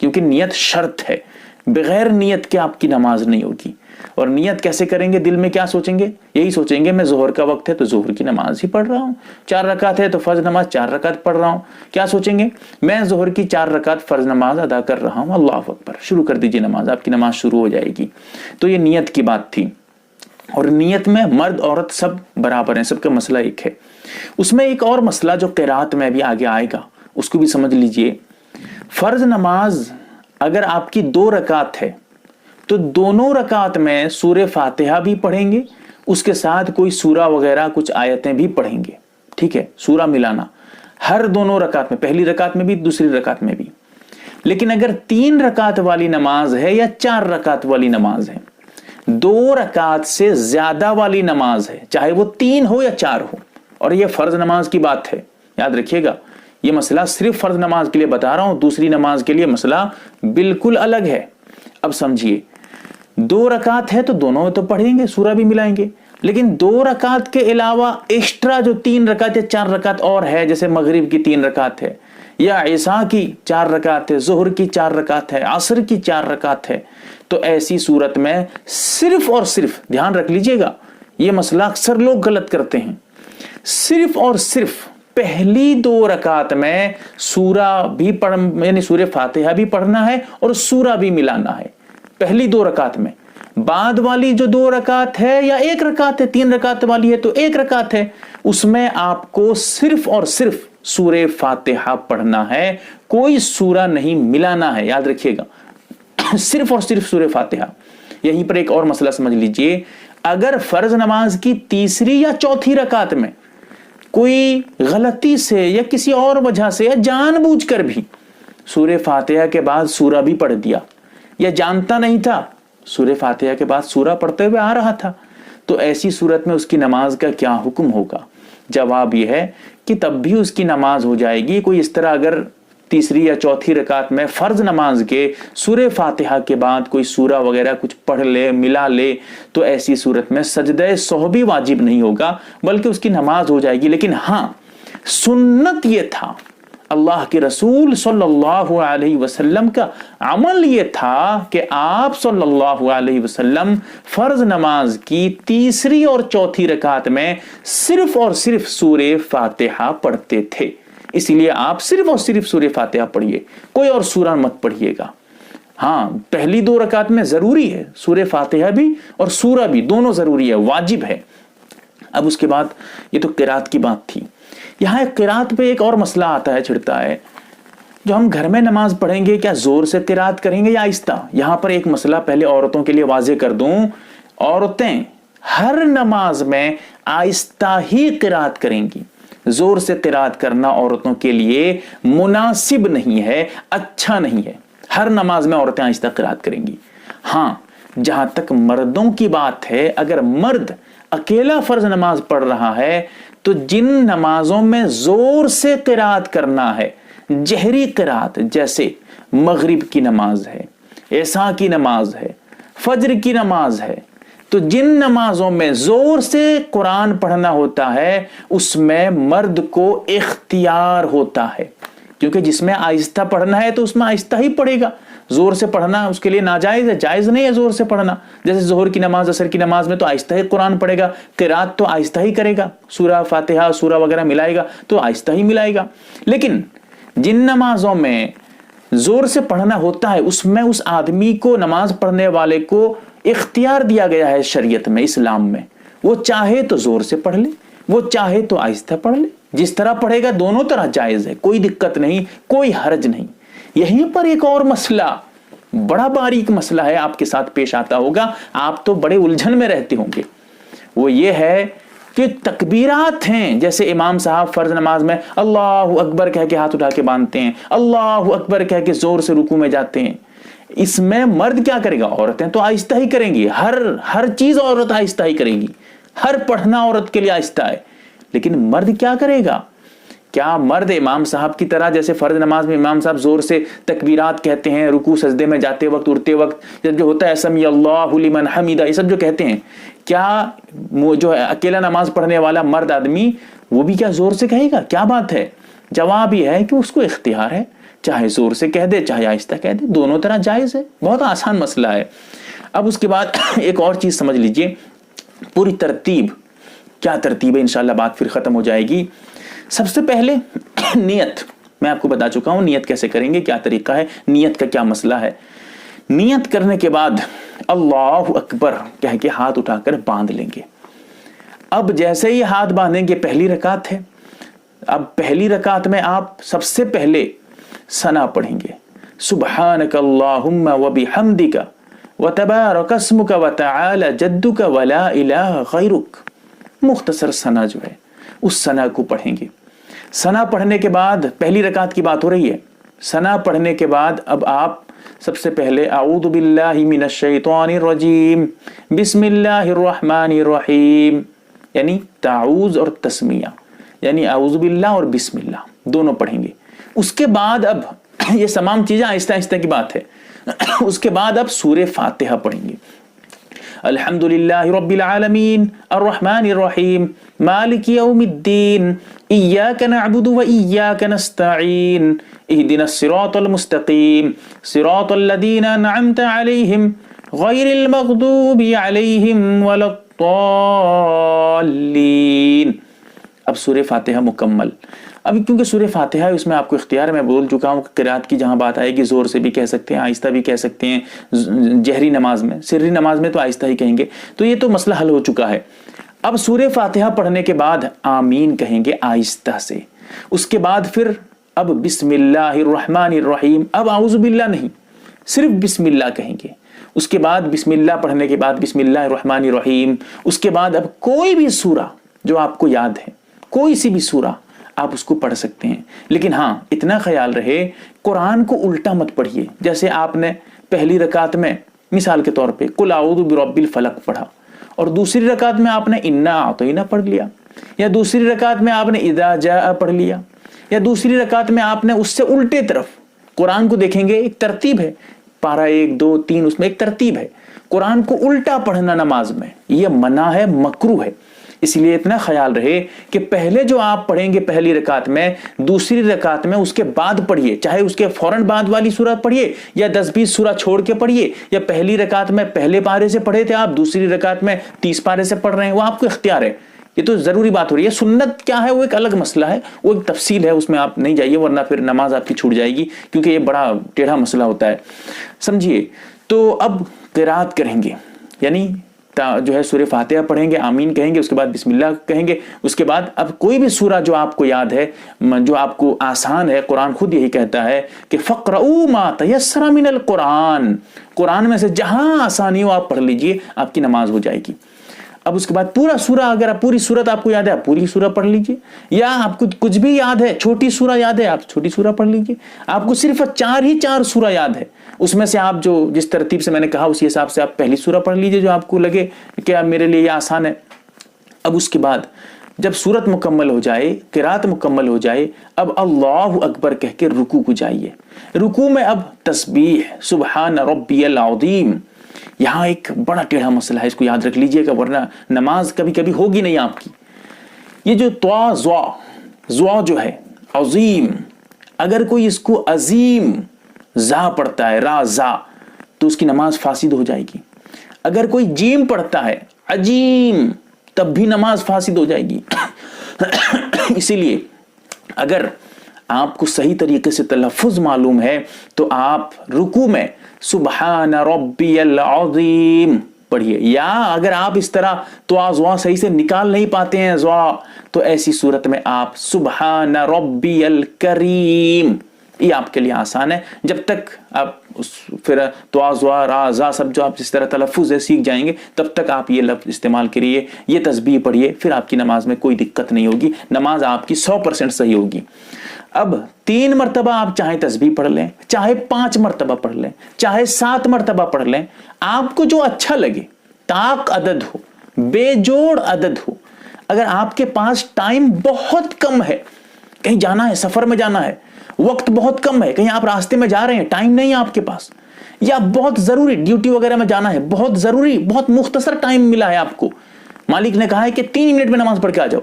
کیونکہ نیت شرط ہے، بغیر نیت کے آپ کی نماز نہیں ہوگی۔ اور نیت کیسے کریں گے؟ دل میں کیا سوچیں گے؟ یہی سوچیں گے میں ظہر کا وقت ہے تو ظہر کی نماز ہی پڑھ رہا ہوں، 4 رکعت ہے تو فرض نماز 4 رکعت پڑھ رہا ہوں۔ کیا سوچیں گے؟ میں ظہر کی 4 رکعت فرض نماز ادا کر رہا ہوں، اللہ اکبر، شروع کر دیجئے نماز، آپ کی نماز شروع ہو جائے گی۔ تو یہ نیت کی بات تھی، اور نیت میں مرد عورت سب برابر ہیں، سب کا مسئلہ ایک ہے۔ اس میں ایک اور مسئلہ جو قرات میں بھی آگے آئے گا اس کو بھی سمجھ لیجئے۔ فرض نماز اگر آپ کی 2 رکعت ہے تو دونوں رکعت میں سورہ فاتحہ بھی پڑھیں گے، اس کے ساتھ کوئی سورہ وغیرہ کچھ آیتیں بھی پڑھیں گے، ٹھیک ہے، سورہ ملانا ہر دونوں رکعت میں، پہلی رکعت میں بھی دوسری رکعت میں بھی۔ لیکن اگر 3 رکعت والی نماز ہے یا 4 رکعت والی نماز ہے، 2 رکعت سے زیادہ والی نماز ہے، چاہے وہ 3 ہو یا 4 ہو، اور یہ فرض نماز کی بات ہے، یاد رکھیے گا، یہ مسئلہ صرف فرض نماز کے لیے بتا رہا ہوں، دوسری نماز کے لیے مسئلہ بالکل الگ ہے۔ اب سمجھیے، 2 رکعت ہے تو دونوں تو پڑھیں گے، سورہ بھی ملائیں گے، لیکن 2 رکعت کے علاوہ ایکسٹرا جو 3 رکعت یا 4 رکعت اور ہے، جیسے مغرب کی 3 رکعت ہے، یا عشاء کی 4 رکعت ہے، ظہر کی 4 رکعت ہے، عصر کی 4 رکعت ہے، تو ایسی صورت میں صرف اور صرف، دھیان رکھ لیجئے گا، یہ مسئلہ اکثر لوگ غلط کرتے ہیں، صرف اور صرف پہلی 2 رکعت میں سورہ بھی یعنی سورہ فاتحہ بھی پڑھنا ہے اور سورہ بھی ملانا ہے، پہلی 2 رکعت میں۔ بعد والی جو 2 رکعت ہے یا 1 رکعت ہے، 3 رکعت والی ہے تو 1 رکعت ہے، اس میں آپ کو صرف اور صرف سورہ فاتحہ پڑھنا ہے، کوئی سورہ نہیں ملانا ہے، یاد رکھیے گا، صرف اور صرف سورہ فاتحہ۔ یہیں پر ایک اور مسئلہ سمجھ لیجئے، اگر فرض نماز کی 3 یا 4 رکعت میں کوئی غلطی سے یا کسی اور وجہ سے یا جان بوجھ کر بھی سورہ فاتحہ کے بعد سورہ بھی پڑھ دیا، یا جانتا نہیں تھا سورہ فاتحہ کے بعد سورہ پڑھتے ہوئے آ رہا تھا، تو ایسی صورت میں اس کی نماز کا کیا حکم ہوگا؟ جواب یہ ہے کہ تب بھی اس کی نماز ہو جائے گی۔ کوئی اس طرح اگر 3 یا 4 رکعت میں فرض نماز کے سورہ فاتحہ کے بعد کوئی سورہ وغیرہ کچھ پڑھ لے، ملا لے، تو ایسی صورت میں سجدہ سہو بھی واجب نہیں ہوگا، بلکہ اس کی نماز ہو جائے گی۔ لیکن ہاں، سنت یہ تھا، اللہ کے رسول صلی اللہ علیہ وسلم کا عمل یہ تھا کہ آپ صلی اللہ علیہ وسلم فرض نماز کی 3 اور 4 رکعت میں صرف اور صرف سورہ فاتحہ پڑھتے تھے، اسی لیے آپ صرف اور صرف سورہ فاتحہ پڑھیے، کوئی اور سورہ مت پڑھیے گا۔ ہاں، پہلی 2 رکعت میں ضروری ہے سورہ فاتحہ بھی اور سورہ بھی، دونوں ضروری ہے، واجب ہے۔ اب اس کے بعد یہ تو قرات کی بات تھی، یہاں ایک قرات پہ ایک اور مسئلہ آتا ہے، چھڑتا ہے، جو ہم گھر میں نماز پڑھیں گے کیا زور سے قرات کریں گے یا آہستہ؟ یہاں پر ایک مسئلہ پہلے عورتوں کے لیے واضح کر دوں، عورتیں ہر نماز میں آہستہ ہی قرات کریں گی، زور سے قرات کرنا عورتوں کے لیے مناسب نہیں ہے، اچھا نہیں ہے، ہر نماز میں عورتیں آہستہ قرات کریں گی۔ ہاں، جہاں تک مردوں کی بات ہے، اگر مرد اکیلا فرض نماز پڑھ رہا ہے تو جن نمازوں میں زور سے قرات کرنا ہے، جہری قرات، جیسے مغرب کی نماز ہے، عشاء کی نماز ہے، فجر کی نماز ہے، تو جن نمازوں میں زور سے قرآن پڑھنا ہوتا ہے اس میں مرد کو اختیار ہوتا ہے، کیونکہ جس میں آہستہ پڑھنا ہے تو اس میں آہستہ ہی پڑھے گا، زور سے پڑھنا اس کے لیے ناجائز ہے، جائز نہیں ہے زور سے پڑھنا۔ جیسے ظہر کی نماز، عصر کی نماز میں تو آہستہ ہی قرآن پڑھے گا، قرات تو آہستہ ہی کرے گا، سورہ فاتحہ سورہ وغیرہ ملائے گا تو آہستہ ہی ملائے گا۔ لیکن جن نمازوں میں زور سے پڑھنا ہوتا ہے اس میں اس آدمی کو، نماز پڑھنے والے کو اختیار دیا گیا ہے شریعت میں، اسلام میں، وہ چاہے تو زور سے پڑھ لے، وہ چاہے تو آہستہ پڑھ لے، جس طرح پڑھے گا دونوں طرح جائز ہے، کوئی دقت نہیں، کوئی حرج نہیں۔ یہیں پر ایک اور مسئلہ، بڑا باریک مسئلہ ہے، آپ کے ساتھ پیش آتا ہوگا، آپ تو بڑے الجھن میں رہتے ہوں گے، وہ یہ ہے کہ تکبیرات ہیں، جیسے امام صاحب فرض نماز میں اللہ اکبر کہہ کے ہاتھ اٹھا کے باندھتے ہیں، اللہ اکبر کہہ کے زور سے رکوع میں جاتے ہیں، اس میں مرد کیا کرے گا؟ عورتیں تو آہستہ ہی کریں گی، ہر چیز عورت آہستہ ہی کرے گی، ہر پڑھنا عورت کے لیے آہستہ ہے، لیکن مرد کیا کرے گا؟ کیا مرد امام صاحب کی طرح، جیسے فرض نماز میں امام صاحب زور سے تکبیرات کہتے ہیں، رکوع سجدے میں جاتے وقت، اٹھتے وقت جب جو ہوتا ہے سمیع اللہ لمن حمیدہ، یہ سب جو کہتے ہیں، کیا جو اکیلا نماز پڑھنے والا مرد آدمی وہ بھی کیا زور سے کہے گا؟ کیا بات ہے؟ جواب یہ ہے کہ اس کو اختیار ہے، چاہے زور سے کہہ دے چاہے آہستہ کہہ دے، دونوں طرح جائز ہے، بہت آسان مسئلہ ہے۔ اب اس کے بعد ایک اور چیز سمجھ لیجئے، پوری ترتیب کیا ترتیب ہے، انشاءاللہ بات پھر ختم ہو جائے گی۔ سب سے پہلے نیت، میں آپ کو بتا چکا ہوں نیت کیسے کریں گے، کیا طریقہ ہے، نیت کا کیا مسئلہ ہے۔ نیت کرنے کے بعد اللہ اکبر کہہ کے ہاتھ اٹھا کر باندھ لیں گے۔ اب جیسے ہی ہاتھ باندھیں گے، پہلی رکعت ہے، اب پہلی رکعت میں آپ سب سے پہلے ثنا پڑھیں گے، سبحانک اللہم وبحمدک وتبارک اسمک وتعالی جدک ولا الہ غیرک، مختصر ثنا جو ہے اس ثنا کو پڑھیں گے۔ ثنا پڑھنے کے بعد، پہلی رکعت کی بات ہو رہی ہے، ثنا پڑھنے کے بعد اب آپ سب سے پہلے اعوذ باللہ من الشیطان الرجیم بسم اللہ الرحمن الرحیم، یعنی تعوذ اور تسمیہ، یعنی اعوذ باللہ اور بسم اللہ دونوں پڑھیں گے۔ اس کے بعد اب یہ تمام چیزیں آہستہ آہستہ کی بات ہے، اس کے بعد اب سورہ فاتحہ پڑھیں گے، الحمدللہ رب العالمین الرحمن الرحیم مالک یوم الدین ایاک نعبد و ایاک نستعین اہدنا الصراط المستقیم صراط الذین انعمت علیہم غیر المغضوب علیہم ولا الضالین۔ اب سورہ فاتحہ مکمل۔ اب کیونکہ سورہ فاتحہ ہے اس میں آپ کو اختیار ہے، میں بول چکا ہوں کہ قرات کی جہاں بات آئے گی زور سے بھی کہہ سکتے ہیں، آہستہ بھی کہہ سکتے ہیں، جہری نماز میں، سری نماز میں تو آہستہ ہی کہیں گے، تو یہ تو مسئلہ حل ہو چکا ہے۔ اب سورہ فاتحہ پڑھنے کے بعد آمین کہیں گے آہستہ سے، اس کے بعد پھر اب بسم اللہ الرحمن الرحیم، اب اعوذ باللہ نہیں، صرف بسم اللہ کہیں گے۔ اس کے بعد بسم اللہ پڑھنے کے بعد بسم اللہ الرحمن الرحیم، اس کے بعد اب کوئی بھی سورہ جو آپ کو یاد ہے، کوئی سی بھی سورہ آپ اس کو پڑھ سکتے ہیں، لیکن ہاں اتنا خیال رہے قرآن کو الٹا مت پڑھیے۔ جیسے آپ نے پہلی رکعت میں مثال کے طور پہ قل اعوذ برب الفلق پڑھا، اور دوسری رکعت میں آپ نے انا اعطینا پڑھ لیا، یا دوسری رکعت میں آپ نے اذا جاء پڑھ لیا، یا دوسری رکعت میں آپ نے اس سے الٹے طرف قرآن کو دیکھیں گے، ایک ترتیب ہے، پارہ 1 2 3 اس میں ایک ترتیب ہے۔ قرآن کو الٹا پڑھنا نماز میں یہ منع ہے، مکروہ ہے، اس لیے اتنا خیال رہے کہ پہلے جو آپ پڑھیں گے پہلی رکعت میں، دوسری رکعت میں اس کے بعد پڑھیے، چاہے اس کے فوراً بعد والی سورہ پڑھیے یا 10-20 سورہ چھوڑ کے پڑھیے، یا پہلی رکعت میں پہلے پارے سے پڑھے تھے آپ، دوسری رکعت میں 30 پارے سے پڑھ رہے ہیں، وہ آپ کو اختیار ہے۔ یہ تو ضروری بات ہو رہی ہے، سنت کیا ہے وہ ایک الگ مسئلہ ہے، وہ ایک تفصیل ہے، اس میں آپ نہیں جائیے ورنہ پھر نماز آپ کی چھوٹ جائے گی، کیونکہ یہ بڑا ٹیڑھا مسئلہ ہوتا ہے، سمجھیے۔ تو اب قرات کریں گے، یعنی جو ہے سورہ فاتحہ پڑھیں گے، آمین کہیں گے، اس کے بعد بسم اللہ کہیں گے، اس کے بعد اب کوئی بھی سورہ جو آپ کو یاد ہے، جو آپ کو آسان ہے، قرآن خود یہی کہتا ہے کہ فَقْرَؤُوا مَا تَيَسَّرَ مِنَ الْقُرْآنِ، قرآن میں سے جہاں آسانی ہو آپ پڑھ لیجئے، آپ کی نماز ہو جائے گی۔ اب اس کے بعد پورا سورہ، اگر آپ پوری سورت آپ کو یاد ہے آپ پوری سورہ پڑھ لیجئے، یا آپ کو کچھ بھی یاد ہے، چھوٹی سورہ یاد ہے آپ چھوٹی سورہ پڑھ لیجئے، آپ کو صرف 4 سورہ یاد ہے، اس میں سے آپ جو جس ترتیب سے میں نے کہا اسی حساب سے آپ پہلی سورہ پڑھ لیجئے جو آپ کو لگے کہ میرے لیے یہ آسان ہے۔ اب اس کے بعد جب سورت مکمل ہو جائے، قرات مکمل ہو جائے، اب اللہ اکبر کہہ کے رکوع کو جائیے۔ رکوع میں اب تسبیح سبحان ربی العظیم، یہاں ایک بڑا ٹیڑھا مسئلہ ہے، اس کو یاد رکھ لیجئے گا ورنہ نماز کبھی کبھی ہوگی نہیں آپ کی۔ یہ جو طوا زوا جو ہے عظیم، اگر کوئی اس کو عظیم زا پڑھتا ہے، را زا، تو اس کی نماز فاسد ہو جائے گی۔ اگر کوئی جیم پڑھتا ہے عجیم، تب بھی نماز فاسد ہو جائے گی۔ اسی لیے اگر آپ کو صحیح طریقے سے تلفظ معلوم ہے تو آپ رکوع میں سبحان ربی العظیم پڑھیے، یا اگر آپ اس طرح طوا زوا صحیح سے نکال نہیں پاتے ہیں زوا، تو ایسی صورت میں آپ سبحان ربی الکریم، یہ آپ کے لیے آسان ہے۔ جب تک آپ پھر طوا زوا را زا سب جو آپ جس طرح تلفظ ہے سیکھ جائیں گے، تب تک آپ یہ لفظ استعمال کریے، یہ تسبیح پڑھیے، پھر آپ کی نماز میں کوئی دقت نہیں ہوگی، نماز آپ کی 100% صحیح ہوگی۔ اب 3 مرتبہ آپ چاہے تسبیح پڑھ لیں، چاہے 5 مرتبہ پڑھ لیں، چاہے 7 مرتبہ پڑھ لیں، آپ کو جو اچھا لگے، طاق عدد ہو، بے جوڑ عدد ہو۔ اگر آپ کے پاس ٹائم بہت کم ہے، کہیں جانا ہے، سفر میں جانا ہے، وقت بہت کم ہے، کہیں آپ راستے میں جا رہے ہیں، ٹائم نہیں ہے آپ کے پاس، یا بہت ضروری ڈیوٹی وغیرہ میں جانا ہے، بہت ضروری، بہت مختصر ٹائم ملا ہے آپ کو، مالک نے کہا ہے کہ 3 منٹ میں نماز پڑھ کے آ جاؤ،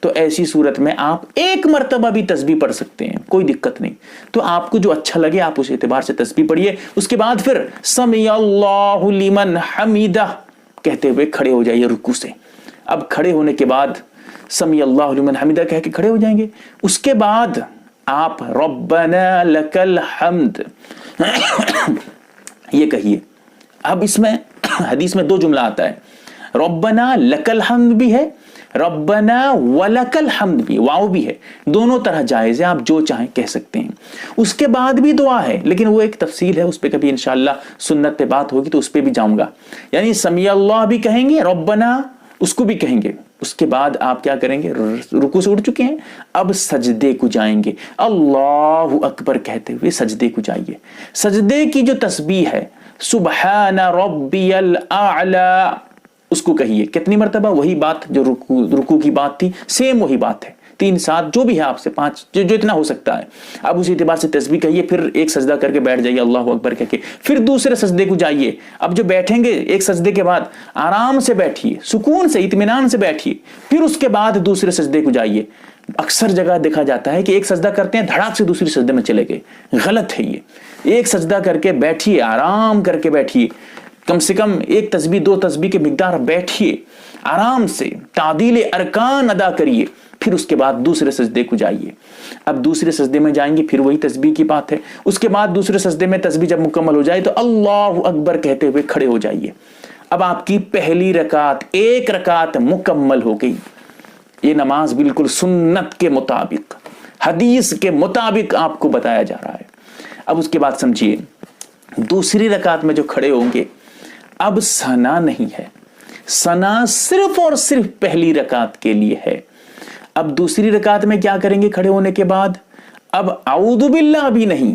تو ایسی صورت میں آپ ایک مرتبہ بھی تسبیح پڑھ سکتے ہیں، کوئی دقت نہیں. تو آپ کو جو اچھا لگے آپ اس اعتبار سے تسبیح پڑھیے. اس کے بعد پھر سمی اللہ لمن حمیدہ کہتے ہوئے کھڑے ہو جائیے رکوع سے. اب کھڑے ہونے کے بعد سمی اللہ لمن حمیدہ کہہ کے کھڑے ہو جائیں گے. اس کے بعد آپ ربنا لک الحمد یہ کہیے. اب اس میں حدیث میں 2 جملہ آتا ہے، ربنا لک الحمد بھی ہے، ربنا ولک الحمد بھی، واو بھی ہے. دونوں طرح جائز ہے، آپ جو چاہیں کہہ سکتے ہیں. اس کے بعد بھی دعا ہے لیکن وہ ایک تفصیل ہے، اس پہ کبھی انشاءاللہ سنت پہ بات ہوگی تو اس پہ بھی جاؤں گا. یعنی سمی اللہ بھی کہیں گے، ربنا اس کو بھی کہیں گے. اس کے بعد آپ کیا کریں گے، رکوع سے اٹھ چکے ہیں، اب سجدے کو جائیں گے. اللہ اکبر کہتے ہوئے سجدے کو جائیے. سجدے کی جو تسبیح ہے سبحان ربی الاعلی اس کو کہیے. کتنی مرتبہ؟ وہی بات جو رکوع کی بات تھی، سیم وہی بات ہے. 3 7 جو بھی ہے آپ سے 5 جو اتنا ہو سکتا ہے. اب اسی اعتبار سے تسبیح کہیے، پھر ایک سجدہ کر کے بیٹھ جائیے اللہ اکبر کہہ کے، پھر دوسرے سجدے کو جائیے. اب جو بیٹھیں گے ایک سجدے کے بعد آرام سے بیٹھیے، سکون سے اطمینان سے بیٹھیے، پھر اس کے بعد دوسرے سجدے کو جائیے. اکثر جگہ دیکھا جاتا ہے کہ ایک سجدہ کرتے ہیں دھڑاک سے دوسری سجدے میں چلے گئے، غلط ہے یہ. ایک سجدہ کر کے بیٹھیے، آرام کر کے بیٹھیے، کم سے کم 1 تسبیح 2 تسبیح کے مقدار بیٹھیے، آرام سے تعدیل ارکان ادا کریے، پھر اس کے بعد دوسرے سجدے کو جائیے. اب دوسرے سجدے میں جائیں گے، پھر وہی تسبیح کی بات ہے. اس کے بعد دوسرے سجدے میں تسبیح جب مکمل ہو جائے تو اللہ اکبر کہتے ہوئے کھڑے ہو جائیے. اب آپ کی پہلی رکعت، 1 رکعت مکمل ہو گئی. یہ نماز بالکل سنت کے مطابق، حدیث کے مطابق آپ کو بتایا جا رہا ہے. اب اس کے بعد سمجھیے، دوسری رکعت میں جو کھڑے ہوں گے اب ثنا نہیں ہے، ثنا صرف اور صرف پہلی رکعت کے لیے ہے. اب دوسری رکعت میں کیا کریں گے کھڑے ہونے کے بعد؟ اب اعوذ باللہ بھی نہیں،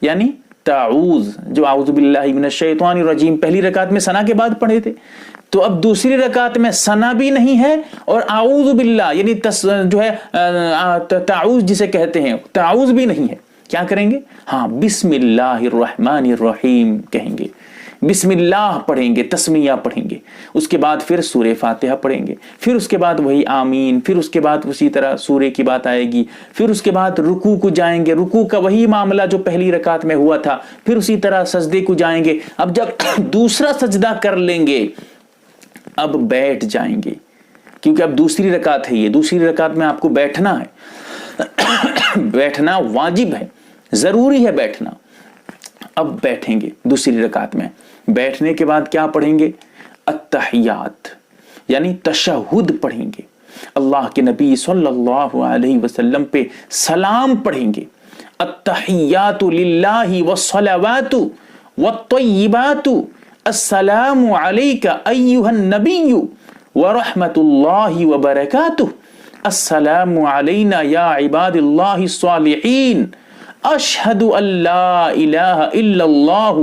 یعنی تعوذ جو اعوذ باللہ من الشیطان الرجیم پہلی رکعت میں ثنا کے بعد پڑھے تھے، تو اب دوسری رکعت میں ثنا بھی نہیں ہے اور اعوذ باللہ یعنی جو ہے تعوذ جسے کہتے ہیں تعوذ بھی نہیں ہے. کیا کریں گے؟ ہاں بسم اللہ الرحمن الرحیم کہیں گے، بسم اللہ پڑھیں گے، تسمیہ پڑھیں گے. اس کے بعد پھر سورہ فاتحہ پڑھیں گے، پھر اس کے بعد وہی آمین، پھر اس کے بعد اسی طرح سورہ کی بات آئے گی، پھر اس کے بعد رکوع کو جائیں گے، رکوع کا وہی معاملہ جو پہلی رکعت میں ہوا تھا، پھر اسی طرح سجدے کو جائیں گے. اب جب دوسرا سجدہ کر لیں گے اب بیٹھ جائیں گے، کیونکہ اب دوسری رکعت ہے، یہ دوسری رکعت میں آپ کو بیٹھنا ہے، بیٹھنا واجب ہے، ضروری ہے بیٹھنا. اب بیٹھیں گے دوسری رکعت میں. بیٹھنے کے بعد کیا پڑھیں گے؟ التحیات یعنی تشہد پڑھیں گے، اللہ کے نبی صلی اللہ علیہ وسلم پہ سلام پڑھیں گے. التحیات للہ والصلوات والطیبات السلام علیک ایھا النبی ورحمۃ اللہ وبرکاتہ السلام علینا یا عباد اللہ الصالحین اشہد ان لا الہ الا اللہ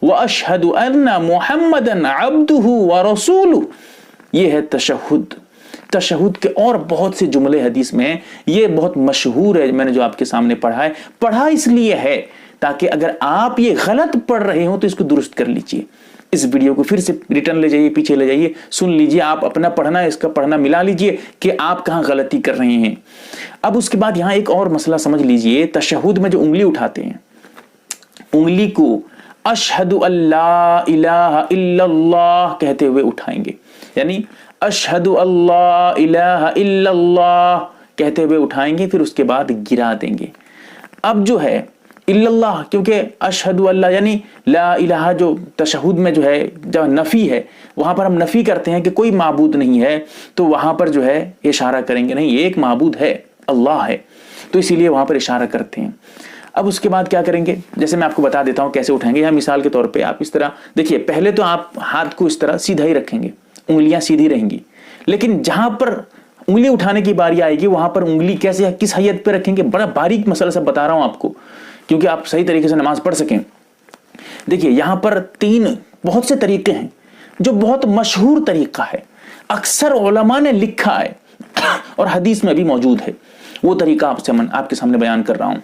واشہد ان محمدا عبدہ ورسولہ. یہ ہے تشہد. تشہد کے اور بہت سے جملے حدیث میں ہیں، یہ بہت مشہور ہے. میں نے جو آپ کے سامنے پڑھا ہے، پڑھا اس لیے ہے تاکہ اگر آپ یہ غلط پڑھ رہے ہوں تو اس کو درست کر لیجئے. اس ویڈیو کو پھر سے ریٹرن لے جائیے، پیچھے لے جائیے، سن لیجئے، آپ اپنا پڑھنا اس کا پڑھنا ملا لیجئے کہ آپ کہاں غلطی کر رہے ہیں. اب اس کے بعد یہاں ایک اور مسئلہ سمجھ لیجئے. تشہد میں جو انگلی اٹھاتے ہیں، انگلی کو اشہد ان لا الہ الا اللہ کہتے ہوئے اٹھائیں گے، یعنی اشہد ان لا الہ الا اللہ کہتے ہوئے اٹھائیں گے، پھر اس کے بعد گرا دیں گے. اب جو ہے الا اللہ، کیونکہ اشہد اللہ یعنی لا الہ جو تشہد میں جو ہے جب نفی ہے، وہاں پر ہم نفی کرتے ہیں کہ کوئی معبود نہیں ہے، تو وہاں پر جو ہے اشارہ کریں گے نہیں، ایک معبود ہے، اللہ ہے، تو اسی لیے وہاں پر اشارہ کرتے ہیں. اب اس کے بعد کیا کریں گے؟ جیسے میں آپ کو بتا دیتا ہوں کیسے اٹھائیں گے. یا مثال کے طور پہ آپ اس طرح دیکھیے، پہلے تو آپ ہاتھ کو اس طرح سیدھا ہی رکھیں گے، انگلیاں سیدھی رہیں گی، لیکن جہاں پر انگلی اٹھانے کی باری آئے گی وہاں پر انگلی کیسے کس حیت پہ رکھیں گے، بڑا باریک مسئلہ سب بتا رہا ہوں آپ کو کیونکہ آپ صحیح طریقے سے نماز پڑھ سکیں. دیکھیے یہاں پر 3 بہت سے طریقے ہیں، جو بہت مشہور طریقہ ہے، اکثر علماء نے لکھا ہے اور حدیث میں بھی موجود ہے. وہ طریقہ آپ کے سامنے بیان کر رہا ہوں.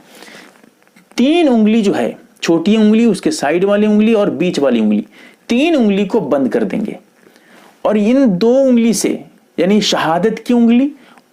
3 انگلی جو ہے، چھوٹی انگلی، اس کے سائیڈ والی انگلی اور بیچ والی انگلی، 3 انگلی کو بند کر دیں گے، اور ان 2 انگلی سے یعنی شہادت کی انگلی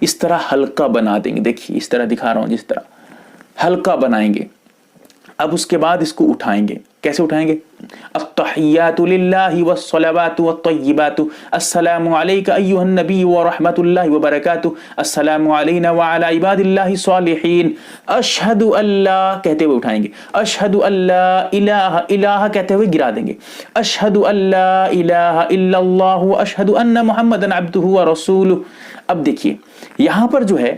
اس طرح ہلکا بنا دیں گے. دیکھیے اس طرح دکھا رہا ہوں, جس طرح ہلکا بنائیں گے. اب اس کے بعد اس کو اٹھائیں گے. کیسے اٹھائیں گے؟ التحیات للہ والصلوات والطیبات السلام علیک ایھا النبی ورحمۃ اللہ وبرکاتہ السلام علینا وعلی عباد اللہ الصالحین اشہد اللہ کہتے ہوئے اٹھائیں گے. اشہد اللہ الہ الہ کہتے ہوئے گرا دیں گے. اشہد اللہ الہ الا اللہ اشہد ان محمدا عبدہ ورسولہ. اب دیکھیے یہاں پر جو ہے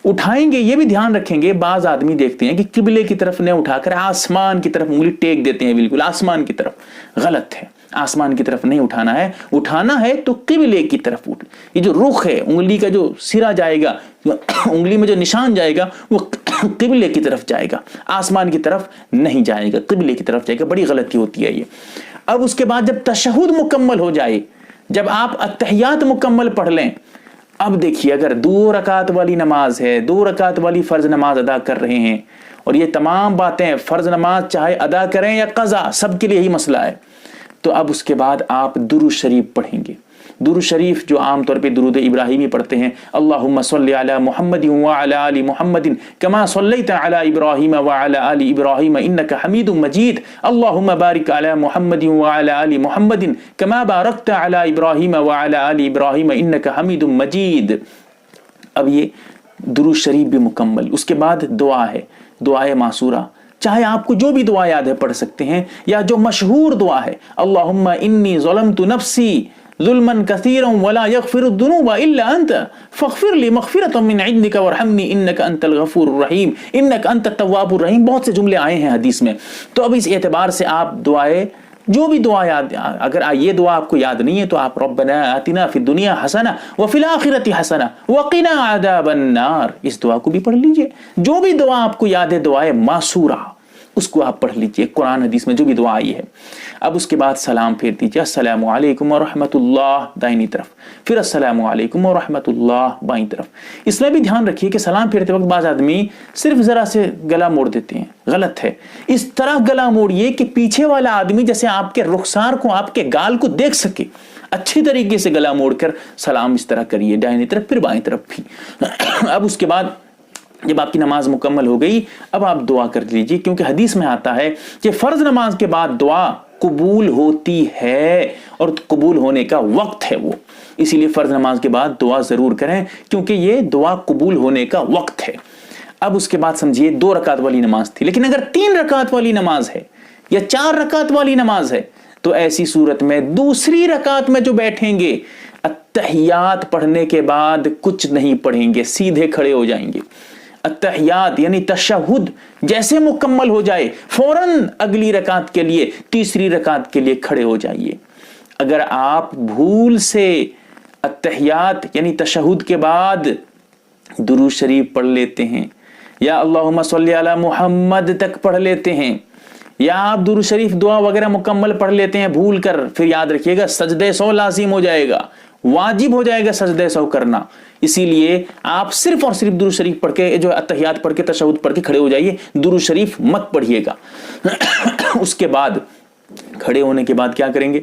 اٹھائیں گے, یہ بھی دھیان رکھیں گے. بعض آدمی دیکھتے ہیں کہ قبلے کی طرف نہ اٹھا کر آسمان کی طرف انگلی ٹیک دیتے ہیں, بالکل آسمان کی طرف. غلط ہے, آسمان کی طرف نہیں اٹھانا ہے. اٹھانا ہے تو قبلے کی طرف اٹھ. یہ جو رخ ہے, انگلی کا جو سرا جائے گا, انگلی میں جو نشان جائے گا وہ قبلے کی طرف جائے گا, آسمان کی طرف نہیں جائے گا, قبلے کی طرف جائے گا. بڑی غلطی ہوتی ہے یہ. اب اس کے بعد جب تشہد مکمل ہو جائے, جب آپ التحیات مکمل پڑھ لیں, اب دیکھیے اگر 2 رکعت والی نماز ہے, 2 رکعت والی فرض نماز ادا کر رہے ہیں, اور یہ تمام باتیں فرض نماز چاہے ادا کریں یا قضا, سب کے لیے یہی مسئلہ ہے, تو اب اس کے بعد آپ درود شریف پڑھیں گے. درود شریف جو عام طور پہ درود ابراہیمی پڑھتے ہیں, اللہم صلی علی محمد وعلی آل محمد کما صلیت علی ابراہیم وعلی آل ابراہیم انک حمید مجید اللہم بارک علی محمد وعلی آل محمد کما بارکت علی ابراہیم وعلی آل ابراہیم انک حمید مجید. اب یہ درود شریف بھی مکمل. اس کے بعد دعا ہے, دعائے معصورہ, چاہے آپ کو جو بھی دعا یاد ہے پڑھ سکتے ہیں, یا جو مشہور دعا ہے اللہم انی ظلمت نفسی ظلما كثيرا ولا يغفر الذنوب الا انت فاغفر لي مغفرة من عندك وارحمني انك انت الغفور الرحیم انك انت التواب الرحیم. بہت سے جملے آئے ہیں حدیث میں. تو اب اس اعتبار سے آپ دعائیں جو بھی دعا یاد, اگر یہ دعا آپ کو یاد نہیں ہے تو آپ ربنا آتنا فی الدنیا حسنہ وفی الآخرۃ حسنہ وقنا عذاب النار, اس دعا کو بھی پڑھ لیجئے. جو بھی دعا آپ کو یاد ہے دعائے معصورہ, اس کو آپ پڑھ لیجئے, قرآن حدیث میں جو بھی دعا آئی ہے. اب اس کے بعد سلام پھیر دیجئے, السلام علیکم ورحمۃ اللہ دائنی طرف, پھر السلام علیکم ورحمۃ اللہ بائیں طرف. اس میں بھی دھیان رکھیے کہ سلام پھیرتے وقت بعض آدمی صرف ذرا سے گلا موڑ دیتے ہیں, غلط ہے. اس طرح گلا موڑیے کہ پیچھے والا آدمی جیسے آپ کے رخسار کو, آپ کے گال کو دیکھ سکے. اچھی طریقے سے گلا موڑ کر سلام اس طرح کریے, دائنی طرف پھر بائیں طرف بھی. اب اس کے بعد جب آپ کی نماز مکمل ہو گئی, اب آپ دعا کر لیجیے, کیونکہ حدیث میں آتا ہے کہ فرض نماز کے بعد دعا قبول ہوتی ہے اور قبول ہونے کا وقت ہے وہ. اسی لیے فرض نماز کے بعد دعا ضرور کریں, کیونکہ یہ دعا قبول ہونے کا وقت ہے. اب اس کے بعد سمجھیے 2 رکعت والی نماز تھی, لیکن اگر 3 رکعت والی نماز ہے یا 4 رکعت والی نماز ہے, تو ایسی صورت میں دوسری رکعت میں جو بیٹھیں گے التحیات پڑھنے کے بعد کچھ نہیں پڑھیں گے, سیدھے کھڑے ہو جائیں گے. التحیات یعنی تشہد جیسے مکمل ہو جائے فوراً اگلی رکعت کے لیے, تیسری رکعت کے لیے کھڑے ہو جائیے. اگر آپ بھول سے التحیات یعنی تشہد کے بعد درود شریف پڑھ لیتے ہیں, یا اللہم صلی علی محمد تک پڑھ لیتے ہیں, یا آپ درود شریف دعا وغیرہ مکمل پڑھ لیتے ہیں بھول کر, پھر یاد رکھیے گا سجدہ سو لازم ہو جائے گا, واجب ہو جائے گا سجدہ سو کرنا. اسی لیے آپ صرف اور صرف درود شریف پڑھ کے, جو اتحیات پڑھ کے تشہد پڑھ کے کھڑے ہو جائیے, درود شریف مت پڑھیے گا. اس کے بعد کھڑے ہونے کے بعد کیا کریں گے؟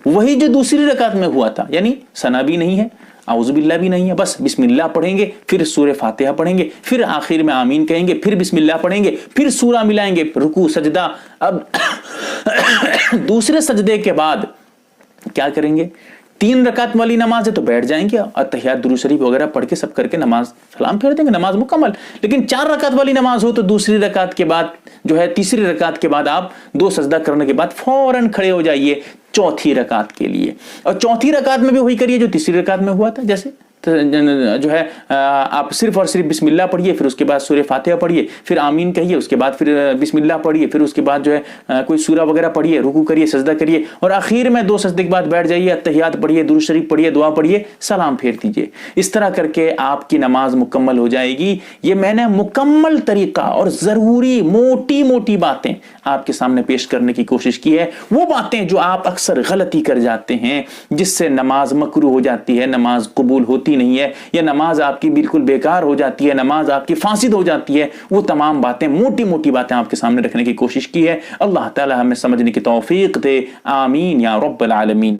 وہی جو دوسری رکعت میں ہوا تھا, یعنی ثنا بھی نہیں ہے, اعوذ باللہ بھی نہیں ہے, بس بسم اللہ پڑھیں گے, پھر سورہ فاتحہ پڑھیں گے, پھر آخر میں آمین کہیں گے, پھر بسم اللہ پڑھیں گے, پھر سورہ ملائیں گے, رکوع سجدہ. اب دوسرے سجدے کے بعد کیا کریں گے؟ 3 رکعت والی نماز ہے تو بیٹھ جائیں گے, اتحیات درود شریف وغیرہ پڑھ کے سب کر کے نماز سلام پھیر دیں گے, نماز مکمل. لیکن 4 رکعت والی نماز ہو تو دوسری رکعت کے بعد جو ہے, تیسری رکعت کے بعد آپ 2 سجدہ کرنے کے بعد فوراً کھڑے ہو جائیے چوتھی رکعت کے لیے. اور چوتھی رکعت میں بھی وہی کریے جو تیسری رکعت میں ہوا تھا, جیسے جو ہے آپ صرف اور صرف بسم اللہ پڑھیے, پھر اس کے بعد سورہ فاتحہ پڑھیے, پھر آمین کہیے, اس کے بعد پھر بسم اللہ پڑھیے, پھر اس کے بعد جو ہے کوئی سورہ وغیرہ پڑھیے, رکوع کریے, سجدہ کریے, اور آخر میں 2 سجدے کے بعد بیٹھ جائیے, اتحیات پڑھیے, درود شریف پڑھیے, دعا پڑھیے, سلام پھیر دیجیے. اس طرح کر کے آپ کی نماز مکمل ہو جائے گی. یہ میں نے مکمل طریقہ اور ضروری موٹی موٹی باتیں آپ کے سامنے پیش کرنے کی کوشش کی ہے. وہ باتیں جو آپ اکثر غلطی کر جاتے ہیں, جس سے نماز مکروہ ہو جاتی ہے, نماز قبول ہوتی نہیں ہے, یا نماز آپ کی بالکل بیکار ہو جاتی ہے, نماز آپ کی فاسد ہو جاتی ہے, وہ تمام باتیں, موٹی موٹی باتیں آپ کے سامنے رکھنے کی کوشش کی ہے. اللہ تعالی ہمیں سمجھنے کی توفیق دے, آمین یا رب العالمین.